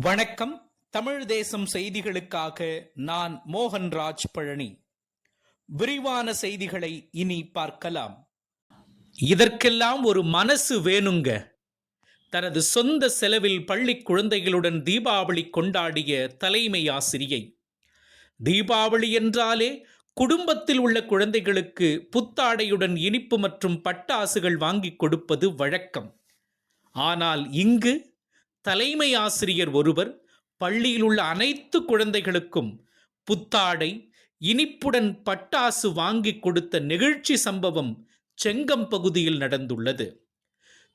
வணக்கம். தமிழ் தேசம் செய்திகளுக்காக நான் மோகன்ராஜ் பழனி. விரிவான செய்திகளை இனி பார்க்கலாம். இதற்கெல்லாம் ஒரு மனசு வேணுங்க. தனது சொந்த செலவில் பள்ளி குழந்தைகளுடன் தீபாவளி கொண்டாடிய தலைமை ஆசிரியை. தீபாவளி என்றாலே குடும்பத்தில் உள்ள குழந்தைகளுக்கு புத்தாடையுடன் இனிப்பு மற்றும் பட்டாசுகள் வாங்கி கொடுப்பது வழக்கம். ஆனால் இங்கு தலைமை ஆசிரியர் ஒருவர் பள்ளியில் உள்ள அனைத்து குழந்தைகளுக்கும் புத்தாடை, இனிப்புடன் பட்டாசு வாங்கி கொடுத்த நெகிழ்ச்சி சம்பவம் செங்கம் பகுதியில் நடந்துள்ளது.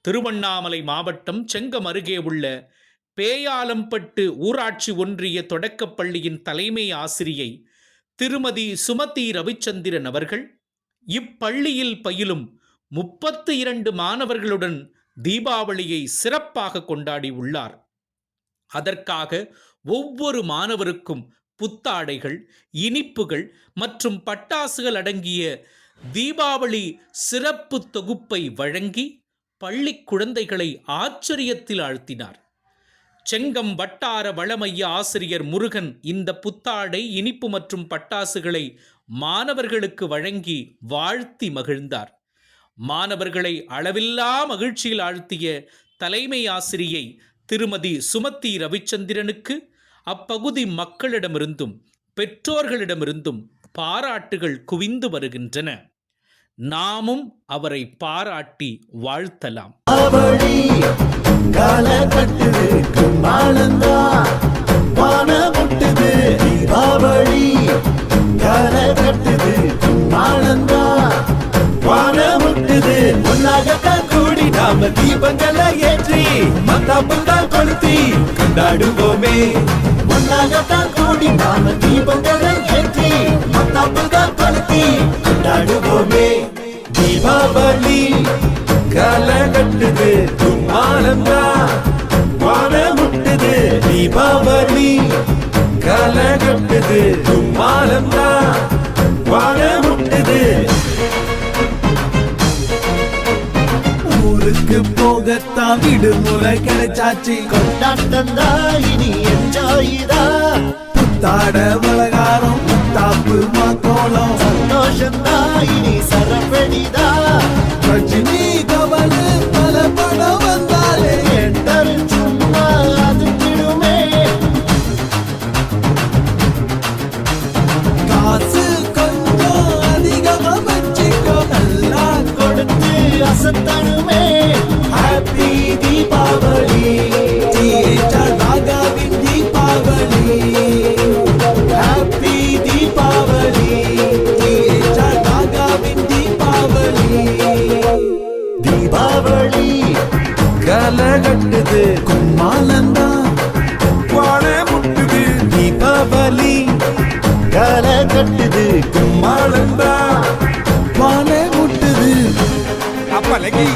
திருவண்ணாமலை மாவட்டம் செங்கம் அருகே உள்ள பேயாலம்பட்டு ஊராட்சி ஒன்றிய தொடக்கப்பள்ளியின் தலைமை ஆசிரியை திருமதி சுமதி ரவிச்சந்திரன் அவர்கள் இப்பள்ளியில் பயிலும் 32 மாணவர்களுடன் தீபாவளியை சிறப்பாக கொண்டாடி உள்ளார். அதற்காக ஒவ்வொரு மாணவருக்கும் புத்தாடைகள், இனிப்புகள் மற்றும் பட்டாசுகள் அடங்கிய தீபாவளி சிறப்பு தொகுப்பை வழங்கி பள்ளி குழந்தைகளை ஆச்சரியத்தில் ஆழ்த்தினார். செங்கம் வட்டார வளமைய ஆசிரியர் முருகன் இந்த புத்தாடை, இனிப்பு மற்றும் பட்டாசுகளை மாணவர்களுக்கு வழங்கி வாழ்த்தி மகிழ்ந்தார். மாணவர்களை அளவில்லா மகிழ்ச்சியில் ஆழ்த்திய தலைமை ஆசிரியை திருமதி சுமதி ரவிச்சந்திரனுக்கு அப்பகுதி மக்களிடமிருந்தும் பெற்றோர்களிடமிருந்தும் பாராட்டுகள் குவிந்து வருகின்றன. நாமும் அவரை பாராட்டி வாழ்த்தலாம். கூடி நாம தீபங்களை ஏற்றி மத்தாப்புதான் கொளுத்தி கொண்டாடுவோமே. ஒன்னாகத்தான் கூடி நாம தீபங்களை ஏற்றி மத்தாப்புதான் கொளுத்தி கொண்டாடுவோமே. தீபாவளி கால கட்டுது, கும்மாளம்தான் வான முட்டுது. தீபாவளி கால கட்டுது, கும்மாளம்தான் வான முட்டுது. ஊருக்கு போகத்தான் விடுமுறை கிடைச்சாச்சு, கொண்டாட்டந்தா இனி என்ஜாய்தா. புத்தாட பலகாரம், முத்தாப்பு மாக்கோளம், சந்தோஷந்தா இனி சரவெடிதா. ரஜினி கவல் பல படம் வந்தாலே எண்டரு சும்மா அதுக்கிடுமே. காசு கொஞ்சம் அதிகமா வச்சுக்கோ, நல்லா கொடுத்து அசத்தணுமே. ஹாப்பி தீபாவளி, நாகாவின் தீபாவளி. ஹாப்பி தீபாவளி, நாகாவின் தீபாவளி. தீபாவளி கால கட்டுது, கும்மாளந்தா வாழ முட்டுது. தீபாவளி கால கட்டுது, கும்மாளந்தா வாழ முட்டுது. அப்பலகி